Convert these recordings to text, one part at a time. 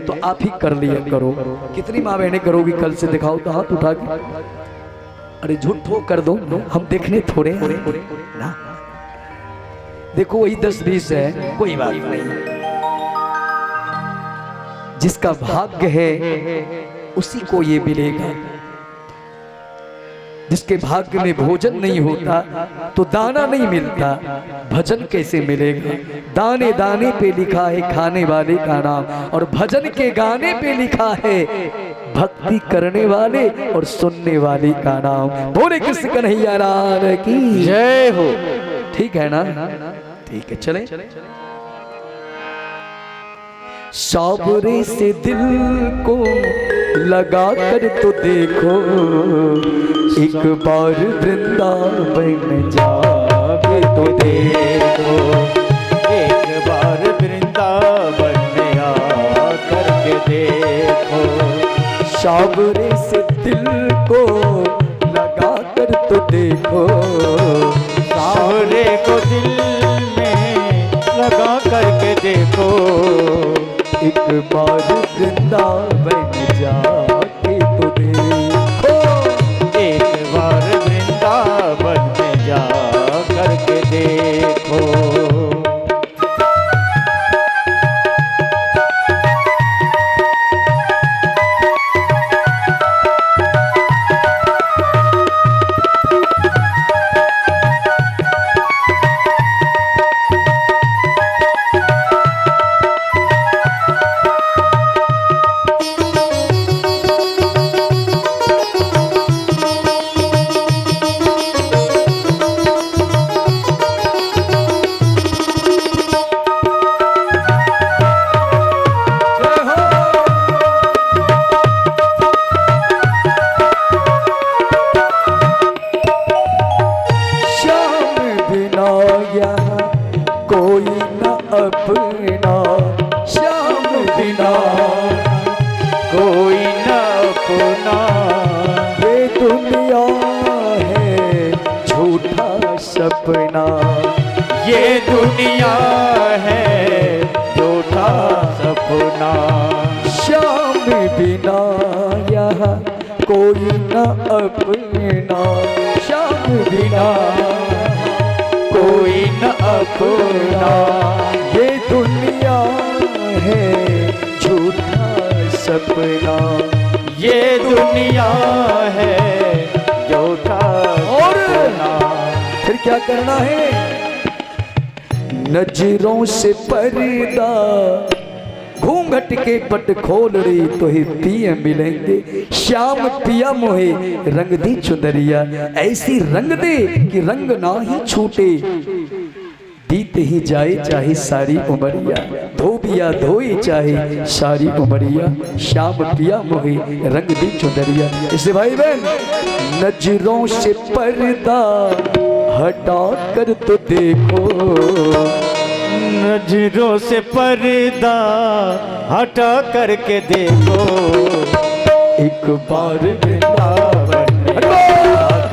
तो आप ही कर लिया करो। कितनी माँ बहनें करोगी कल से? दिखाओ तो हाथ उठा के। अरे झूठो कर दो, हम देखने थोड़े ना। देखो वही 10-20 है, कोई बात नहीं। जिसका भाग्य है उसी को ये मिलेगा। जिसके भाग्य में भोजन नहीं होता तो दाना नहीं मिलता, भजन कैसे मिलेगा? दाने दाने पे लिखा है खाने वाले का नाम, और भजन के गाने पे लिखा है भक्ति करने वाले और सुनने वाले का नाम। बोले कृष्ण कन्हैया लाल की जय हो। ठीक है ना? ठीक है, चले। सावरे से दिल को लगा कर तो देखो, एक बार वृंदावन जाके तो देखो, एक बार वृंदावन में आ करके देखो। सावरे से दिल को लगा कर तो देखो, सावरे को दिल में लगा करके देखो, एक बार वृंदावन जाके तो देखो, एक बार वृंदावन में जा करके देखो। कोई न अपना, श्याम बिना कोई न अपना, ये दुनिया है झूठा सपना, ये दुनिया है झूठा सपना। श्याम बिना यहाँ कोई न अपना, श्याम बिना कोई न अपना, ये दुनिया है झूठा सपना, ये दुनिया है झूठा सपना। फिर क्या करना है? नजरों से पर्दा घूंघट के पट खोल रही तो ही पिए मिलेंगे, श्याम पिया मोहे रंग दी चुनरिया, ऐसी रंग दे कि रंग ना ही छूटे, बीत ही जाए चाहे सारी उमरिया, धोबिया धोई चाहे सारी उमरिया, श्याम पिया मोहे रंग दी चुनरिया। इसे भाई बहन नजरों से पर्दा हटा कर तो देखो, नजरों से पर्दा हटा करके देखो, एक बार वृंदावन में आ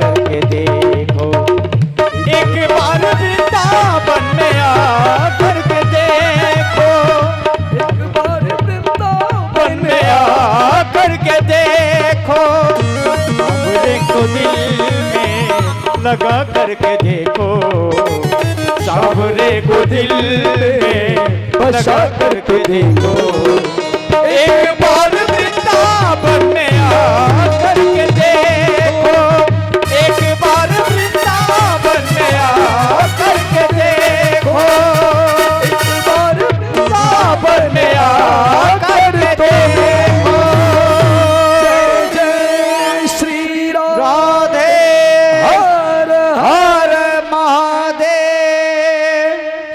करके देखो, एक बार वृंदावन में आ करके देखो, एक बार वृंदावन में आ करके देखो, सावरे को दिल में लगा करके देखो, सावरे को दिल में बसा करके देखो, एक बार वृंदावन में आ करके देखो, एक बार वृंदावन में आ करके देखो, एक बार वृंदावन में आ करके देखो। जय जय श्री राधे हर हर महादेव।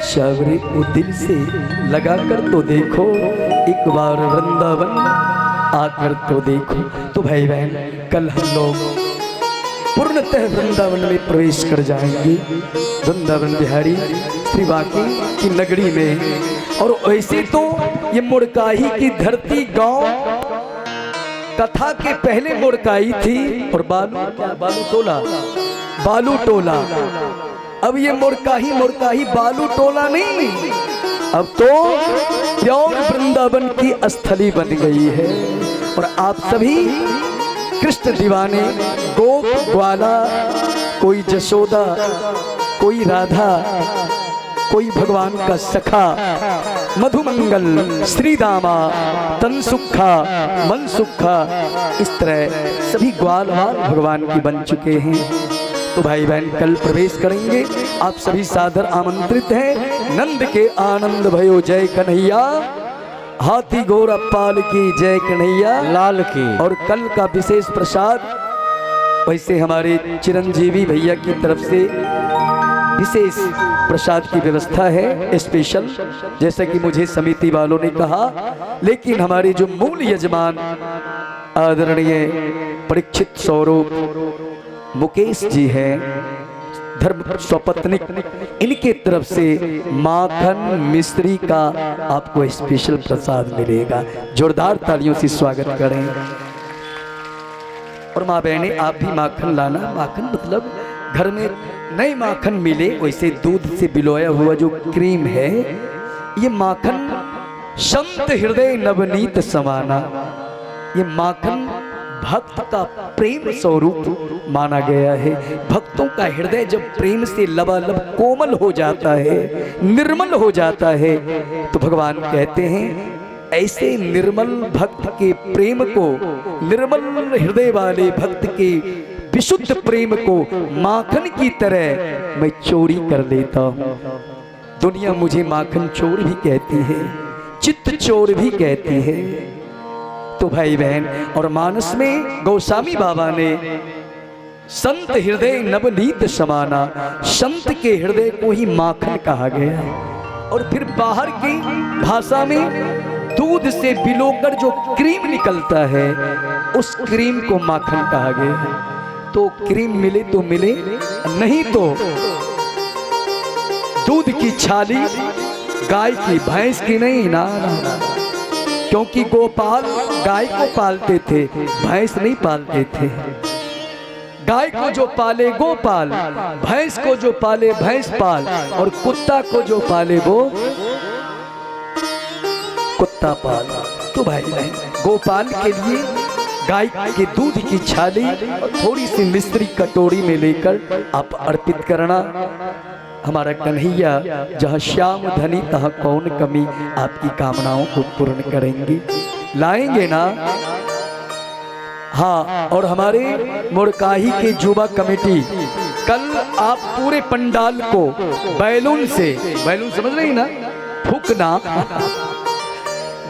सावरे को दिल से लगा कर तो देखो, एक बार वृंदावन आकर तो देखो। तो भाई बहन कल हम लोग पूर्णतः वृंदावन में प्रवेश कर जाएंगे, वृंदावन बिहारी श्री बाकी की नगरी में। और वैसे तो ये मुड़काही की धरती गांव कथा के पहले मुड़काई थी, और बालू टोला। अब ये मुड़काही बालू टोला नहीं, अब तो प्योर वृंदावन की स्थली बन गई है। और आप सभी कृष्ण दीवाने, गोप ग्वाला, कोई जशोदा, कोई राधा, कोई भगवान का सखा, मधुमंगल, श्रीदामा, तनसुखा, मनसुखा, इस तरह सभी ग्वाल भगवान की बन चुके हैं। तो भाई बहन कल प्रवेश करेंगे, आप सभी सादर आमंत्रित हैं। नंद के आनंद भयो जय कन्हैया, हाथी घोड़ा पाल की जय कन्हैया लाल की। और कल का विशेष प्रसाद वैसे हमारे चिरंजीवी भैया की तरफ से विशेष प्रसाद की व्यवस्था है स्पेशल, जैसा कि मुझे समिति वालों ने कहा। लेकिन हमारे जो मूल यजमान आदरणीय परीक्षित स्वरूप मुकेश जी हैं, धर्म स्वपत्निक, इनके तरफ से माखन मिश्री का आपको स्पेशल प्रसाद मिलेगा। जोरदार तालियों से स्वागत करें। और माँ बहने आप भी माखन लाना। माखन मतलब घर में नए माखन मिले, वैसे दूध से बिलोया हुआ जो क्रीम है, ये माखन संत हृदय नवनीत समाना, ये माखन भक्त का प्रेम स्वरूप माना गया है। भक्तों का हृदय जब प्रेम से लबालब कोमल हो जाता है, निर्मल हो जाता है, तो भगवान कहते हैं ऐसे निर्मल भक्त के प्रेम को, निर्मल हृदय वाले भक्त के विशुद्ध प्रेम को माखन की तरह मैं चोरी कर लेता हूँ। दुनिया मुझे माखन चोर भी कहती है, चित्त चोर भी कहती है। तो भाई बहन, और मानस में गोस्वामी बाबा ने संत हृदय नवनीत समाना, संत के हृदय को ही माखन कहा गया। और फिर बाहर की भाषा में दूध से बिलोकर जो क्रीम निकलता है, उस क्रीम को माखन कहा गया। तो क्रीम मिले तो मिले, नहीं तो दूध की छाली, गाय की, भैंस की नहीं ना, क्योंकि गोपाल गाय को पालते थे, भैंस नहीं पालते थे। गाय को जो पाले गोपाल, भैंस को जो पाले भैंस पाल, और कुत्ता को जो पाले वो कुत्ता पाल। तो भाई बहन, गोपाल के लिए गाय के दूध की छाली और थोड़ी सी मिश्री कटोरी में लेकर आप अर्पित करना। हमारा कन्हैया जहाँ श्याम धनी तहाँ कौन कमी आपकी कामनाओं को पूर्ण करेंगे, लाएंगे ना। हाँ, और हमारे मुड़काही के युवा कमेटी कल आप पूरे पंडाल को बैलून से, बैलून समझ रही ना, फूकना,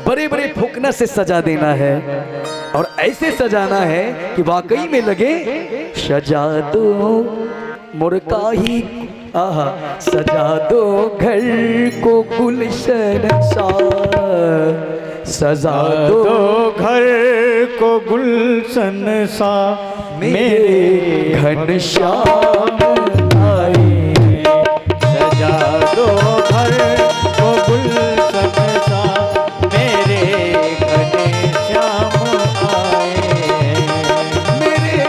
बड़े बड़े फूकना से सजा देना है। और ऐसे सजाना है कि वाकई में लगे सजा दो मुड़काही, आहा, सजा दो घर को गुलशन सा, सजा दो घर को गुलशन सा, मेरे घनश्याम आए। सजा दो घर को गुलशन सा, मेरे घनश्याम आए। मेरे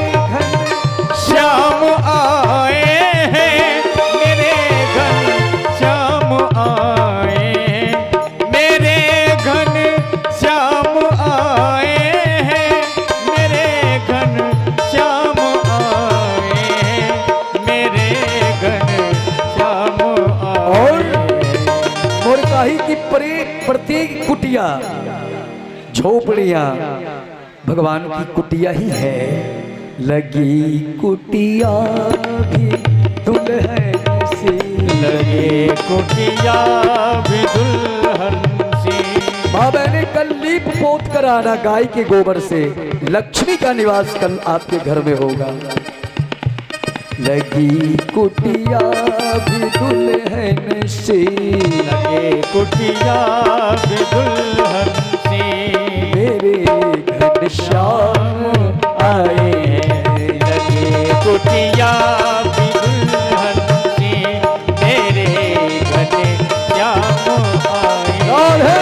श्याम आए हैं, मेरे घनश्याम आए, मेरे घनश्याम आए हैं, मेरे घनश्याम आए हैं, मेरे घनश्याम आए। और मुड़काही की प्रत्येक कुटिया, झोपड़ियां भगवान की कुटिया ही है। लगी कुटिया भी दुल्हन सी, लगे कुटिया भी दुल्हन सी। माँ बहने कल लीप पोत कर आना गाय के गोबर से, लक्ष्मी का निवास कल आपके घर में होगा। लगी कुटिया भी दुल्हन सी, लगे कुटिया भी दुल्हन सी, मेरे घनश्याम आए। लगे कुटिया भी दुल्हन सी, मेरे घनश्याम आए।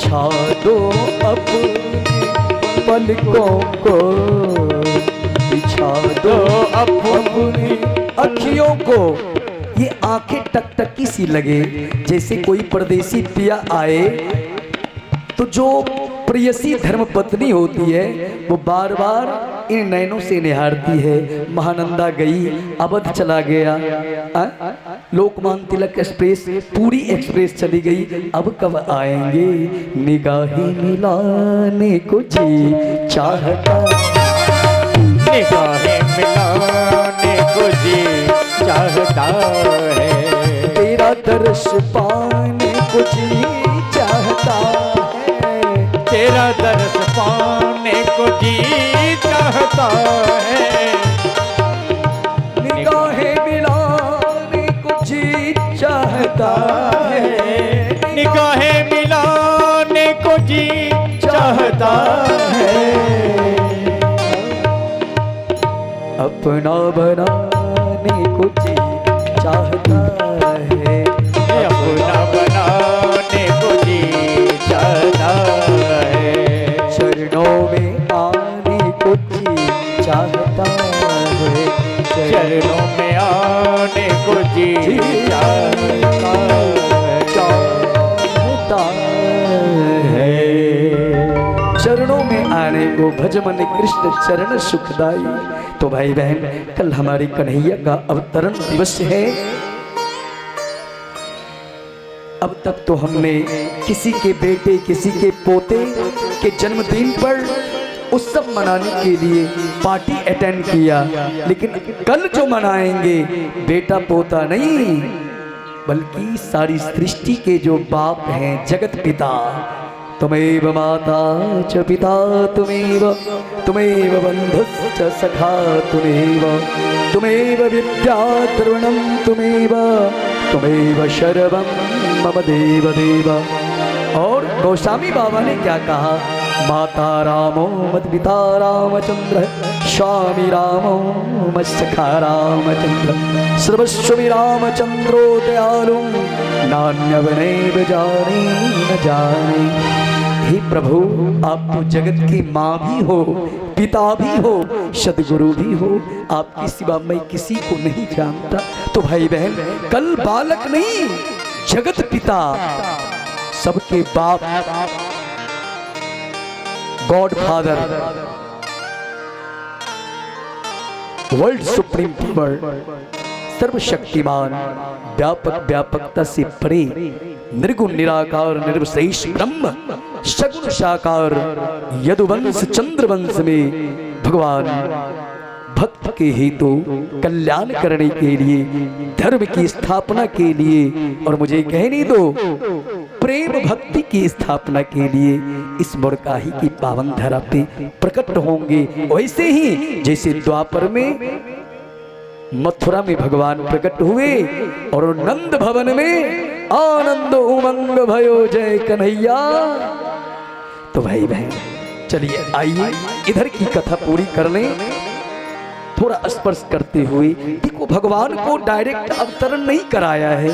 बिछा दो अपनी पलकों को, बिछा दो अपनी अखियों को। ये आंखें टकटकी सी लगे, जैसे कोई परदेसी पिया आए तो जो प्रियसी धर्म पत्नी होती है वो बार बार इन नैनों से निहारती है। महानंदा गई, अवध चला गया, लोकमान्य तिलक एक्सप्रेस, पूरी एक्सप्रेस चली गई, अब कब आएंगे? निगाहें मिलाने को जी चाहता, निगाहें मिलाने को जी चाहता है, तेरा दर्श पाने को जी चाहता है, तेरा दर्श पाने को जी चाहता है, निगाहें मिलाने को जी चाहता है, निगाहें मिलाने को जी चाहता है, अपना बनाने को जी चाहता है, अपना बनाने को जी चाहता है, चरणों में आने को जी चाहता है, चरणों में आने को जी चाहता है, चरणों में आने को भज मन कृष्ण चरण सुखदाई। तो भाई बहन, कल हमारे कन्हैया का अवतरण दिवस है। अब तक तो हमने किसी के बेटे, किसी के पोते के जन्मदिन पर उत्सव मनाने के लिए पार्टी अटेंड किया, लेकिन कल जो मनाएंगे बेटा पोता नहीं, बल्कि सारी सृष्टि के जो बाप हैं, जगत पिता, तुमेव माता च पिता तुमेव, तुमेव बंधुश्च सखा तुमेव, तुमेव विद्या द्रविणं तुमेव, तुमेव शर्वं मम देव देव। और गोस्वामी बाबा ने क्या कहा? माता रामो मत पिता रामचंद्र, स्वामी रामो मत सखा रामचंद्र, सर्वस्व रामचंद्रो दयालु, नान्यवनेव जाने न जाने। हे प्रभु, आप तो जगत की माँ भी हो, पिता भी हो, सदगुरु भी हो, आपके सिवा मैं किसी को नहीं जानता। तो भाई बहन, कल बालक नहीं, जगत पिता, सबके बाप, God father, world supreme power, सर्वशक्तिमान, व्यापक व्यापकता से परे, निर्गुण निराकार निर्विशेष ब्रह्म, सगुण साकार, यदुवंश चंद्रवंश में भगवान भक्त के हेतु कल्याण करने के लिए, धर्म की स्थापना के लिए, और मुझे कहने दो प्रेम भक्ति की स्थापना के लिए इस मोरकाही की पावन धरा पे प्रकट होंगे। वैसे ही जैसे द्वापर में मथुरा में भगवान प्रकट हुए और नंद भवन में आनंद उमंग भयो जय कन्हैया। तो भाई बहन, चलिए आइए इधर की कथा पूरी कर लें, थोड़ा स्पर्श करते हुए। देखो, भगवान को डायरेक्ट अवतरण नहीं कराया है।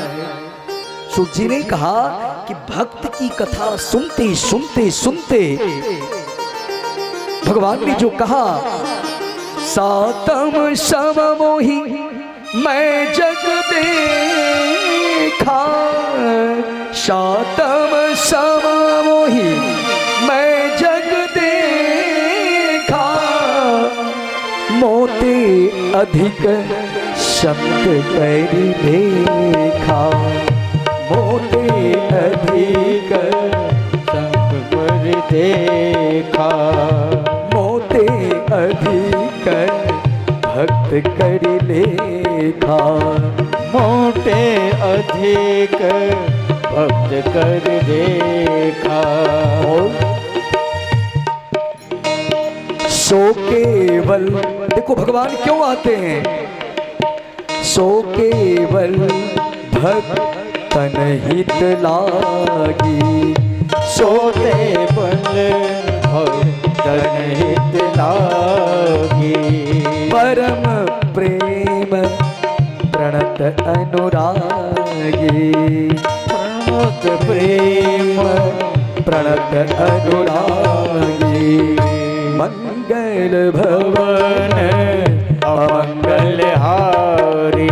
सूत जी ने कहा कि भक्त की कथा सुनते सुनते सुनते भगवान ने जो कहा, सातम सम मोहि मैं जग देखा, सातम सम मोहि मैं जग देखा, मोते अधिक शब्द कर देखा, मोते अधिक शब्द कर देखा, मोते अधिक भक्त कर लेखा, मोटे अधिक भक्त कर देखा। सो केवल, देखो भगवान क्यों आते हैं, सो केवल भक्तन हित लागी, सो केवल भक्तन हित लागी, परम प्रेम प्रणत अनुरागी, प्रणत प्रेम प्रणत अनुरागी। मंगल भवन अमंगल हारी,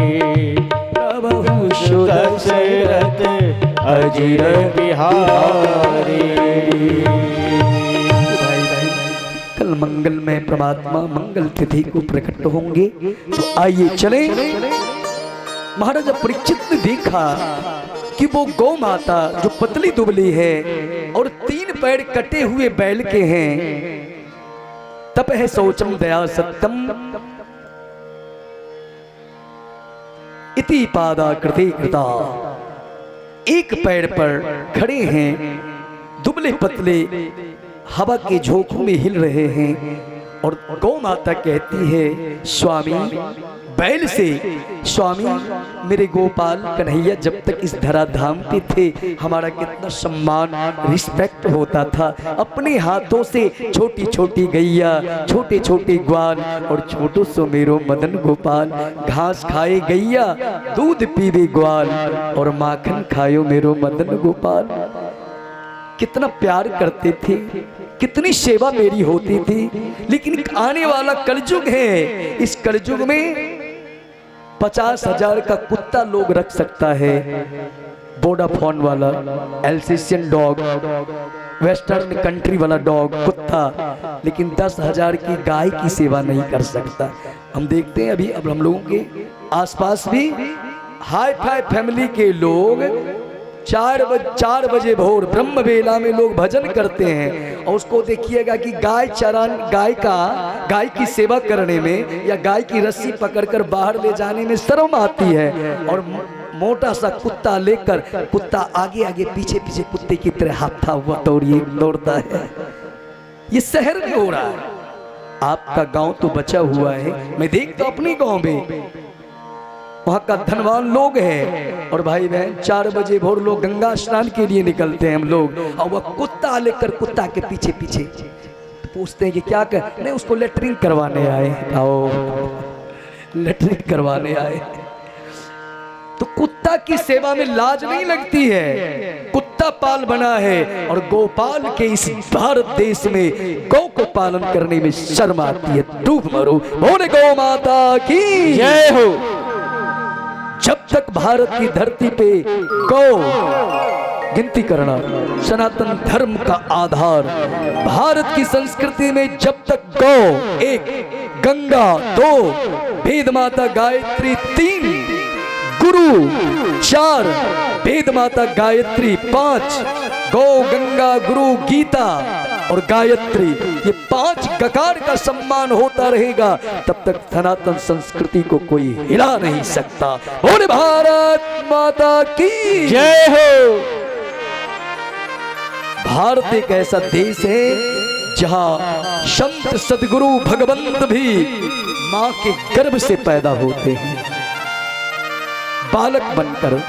प्रभु सुदशरथ अजिर बिहारी। कल मंगल में परमात्मा मंगल तिथि को प्रकट होंगे, तो आइए चले। महाराज परीक्षित ने देखा कि वो गौ माता जो पतली दुबली है और 3 पैर कटे हुए बैल के हैं, तप है शौचम दया सत्यम इति पादा कृते कृता। एक पैर पर खड़े हैं, दुबले पतले हवा के झोंकों में हिल रहे हैं, और गौ माता कहती है स्वामी बैल से, स्वामी मेरे गोपाल कन्हैया जब तक इस धराधाम पे थे हमारा कितना सम्मान रिस्पेक्ट होता था। अपने हाथों से छोटी छोटी गैया, छोटे छोटे ग्वाल और छोटो सो मेरो मदन गोपाल, घास खाए गैया दूध पीवे ग्वाल और माखन खायो मेरो मदन गोपाल। कितना प्यार करते थे, कितनी सेवा मेरी होती थी। लेकिन आने वाला कलयुग है, इस कलयुग में 50,000 का कुत्ता लोग रख सकता है, वोडाफोन वाला, एल्सेशियन डॉग, वेस्टर्न कंट्री वाला डॉग कुत्ता, लेकिन 10,000 की गाय की सेवा नहीं कर सकता। हम देखते हैं अभी अब हम लोगों के आसपास भी हाई फाई फैमिली के लोग 4 बजे भोर ब्रह्म बेला में लोग भजन करते हैं, और उसको देखिएगा कि गाय की सेवा करने में या गाय की रस्सी पकड़कर बाहर ले जाने में शर्म आती है, और मोटा सा कुत्ता लेकर कुत्ता आगे आगे पीछे पीछे कुत्ते की तरह हाथा हुआ दौड़ता है। ये शहर में हो रहा है, आपका गांव तो बचा हुआ है। मैं देखता अपने गांव में वहां का धनवान लोग हैं, और भाई बहन 4 बजे भोर लोग गंगा स्नान के लिए निकलते हैं हम लोग, और वह कुत्ता लेकर कुत्ता के पीछे पीछे तो पूछते हैं कि क्या कर, नहीं उसको लेटरिन करवाने आए, आओ लेटरिन करवाने आए। तो कुत्ता की सेवा में लाज नहीं लगती है, कुत्ता पाल बना है, और गोपाल के इस भारत देश में गौ को पालन करने में शर्म आती है। डूब मरो, बोले गौ माता की जय हो। जब तक भारत की धरती पे गौ गिनती करना सनातन धर्म का आधार, भारत की संस्कृति में जब तक गौ 1, गंगा 2, वेद माता गायत्री 3, गुरु 4, वेद माता गायत्री 5, गौ गंगा गुरु गीता और गायत्री, ये 5 गकार का सम्मान होता रहेगा, तब तक सनातन संस्कृति को कोई हिला नहीं सकता। बोले भारत माता की जय हो। भारत एक ऐसा देश है जहां संत सदगुरु भगवंत भी मां के गर्भ से पैदा होते हैं, बालक बनकर,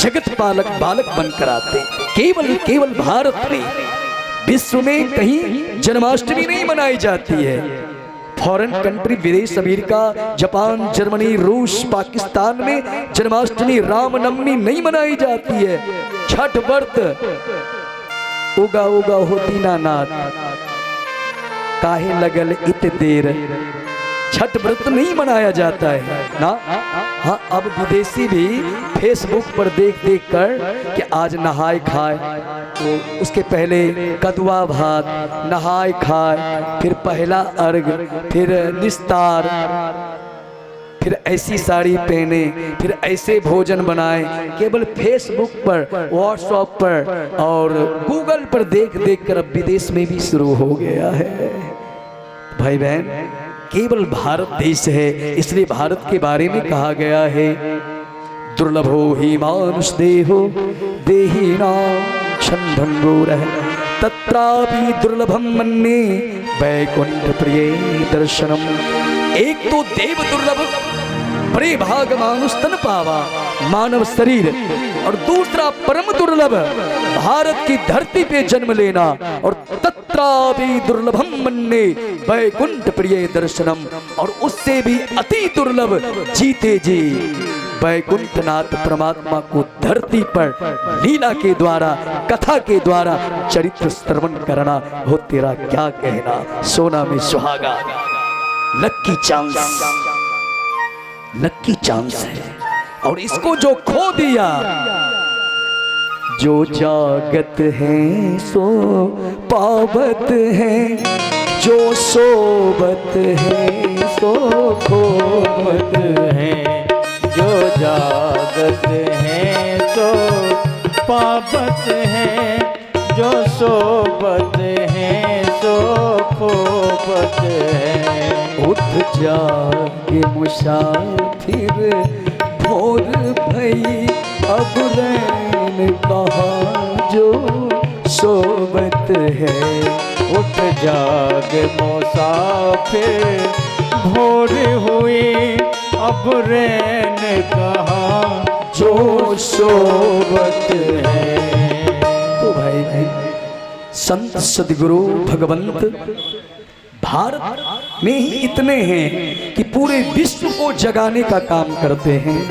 जगत पालक बालक बनकर आते। केवल भारत में, विश्व में कहीं जन्माष्टमी नहीं मनाई जाती है। फॉरेन कंट्री, विदेश, अमेरिका, जापान, जर्मनी, रूस, पाकिस्तान में जन्माष्टमी रामनवमी नहीं मनाई जाती है। छठ व्रत उगा उगा हो दीनानाथ, काहे लगल इत देर, छठ व्रत नहीं मनाया जाता है ना। हाँ, अब विदेशी भी फेसबुक पर देख देख कर कि आज नहाए खाए, तो उसके पहले कदुआ भात, नहाए खाए, फिर पहला अर्घ, फिर निस्तार, फिर ऐसी साड़ी पहने, फिर ऐसे भोजन बनाए। केवल फेसबुक पर, व्हाट्सएप पर और गूगल पर देख देख कर अब विदेश में भी शुरू हो गया है। भाई बहन, केवल भारत देश है, इसलिए भारत के बारे में कहा गया है दुर्लभो ही मानुष देहो देहिनां छंदंगोरः तत्रापि दुर्लभम मन्ये वैकुंठ प्रिय दर्शनम। एक तो देव दुर्लभ, बड़े भाग मानुष तन पावा, मानव शरीर, और दूसरा परम दुर्लभ भारत की धरती पे जन्म लेना, और तत्रापि दुर्लभम मन्ये वैकुंठ प्रिय दर्शनम, और उससे भी अति दुर्लभ जीते जी वैकुंठनाथ परमात्मा को धरती पर लीला के द्वारा, कथा के द्वारा चरित्र श्रवण करना हो तेरा क्या कहना। सोना में सुहागा, लक्की चांस है, और इसको जो खो दिया, जो जागत है सो पावत है, जो सोबत है सो खोबत है, जो जागत है सो पावत है, जो सोबत है सो खोबत है। उठ जागे मुसाफिर भोर भई, अब रैन कहाँ जो सोबत है। उठ जाग मुसाफिर भोर हुई, अब रैन कहाँ जो सोबत है। तो भाई संत सदगुरु भगवंत भारत में ही इतने हैं कि पूरे विश्व को जगाने का काम करते हैं।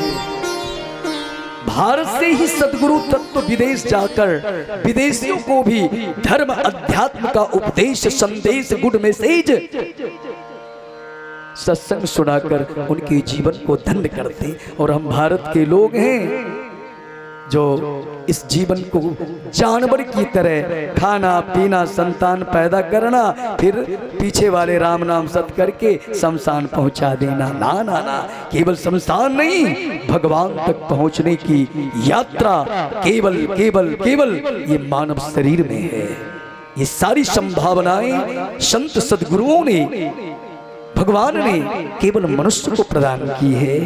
भारत से ही सदगुरु तत्व विदेश जाकर विदेशियों को भी धर्म अध्यात्म का उपदेश, संदेश, गुड मैसेज, सत्संग सुनाकर उनके जीवन को धन्य करते। और हम भारत के लोग हैं जो इस जीवन को जानवर की तरह खाना पीना, संतान पैदा करना, फिर पीछे वाले राम नाम सत करके शमशान पहुंचा देना। ना ना ना, केवल शमशान नहीं, भगवान तक पहुंचने की यात्रा केवल केवल केवल ये मानव शरीर में है। ये सारी संभावनाएं संत सदगुरुओं ने, भगवान ने केवल मनुष्य को प्रदान की है।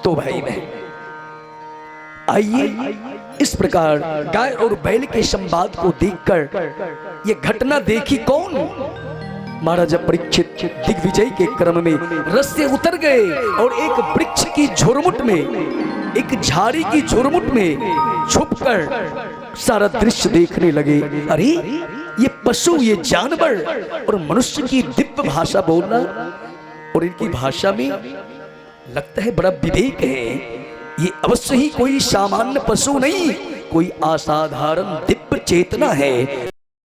तो भाई बहन आइए इस प्रकार गाय और बैल के संवाद को देखकर ये घटना देखी कौन? महाराजा परीक्षित दिग्विजय के क्रम में रथ से उतर गए और एक वृक्ष की झुरमुट में, एक झाड़ी की झुरमुट में छुपकर सारा दृश्य देखने लगे। अरे ये पशु, ये जानवर और मनुष्य की दिव्य भाषा बोलना, और इनकी भाषा में लगता है बड़ा विवेक है। ये अवश्य ही कोई सामान्य पशु नहीं, कोई असाधारण दिव्य चेतना है।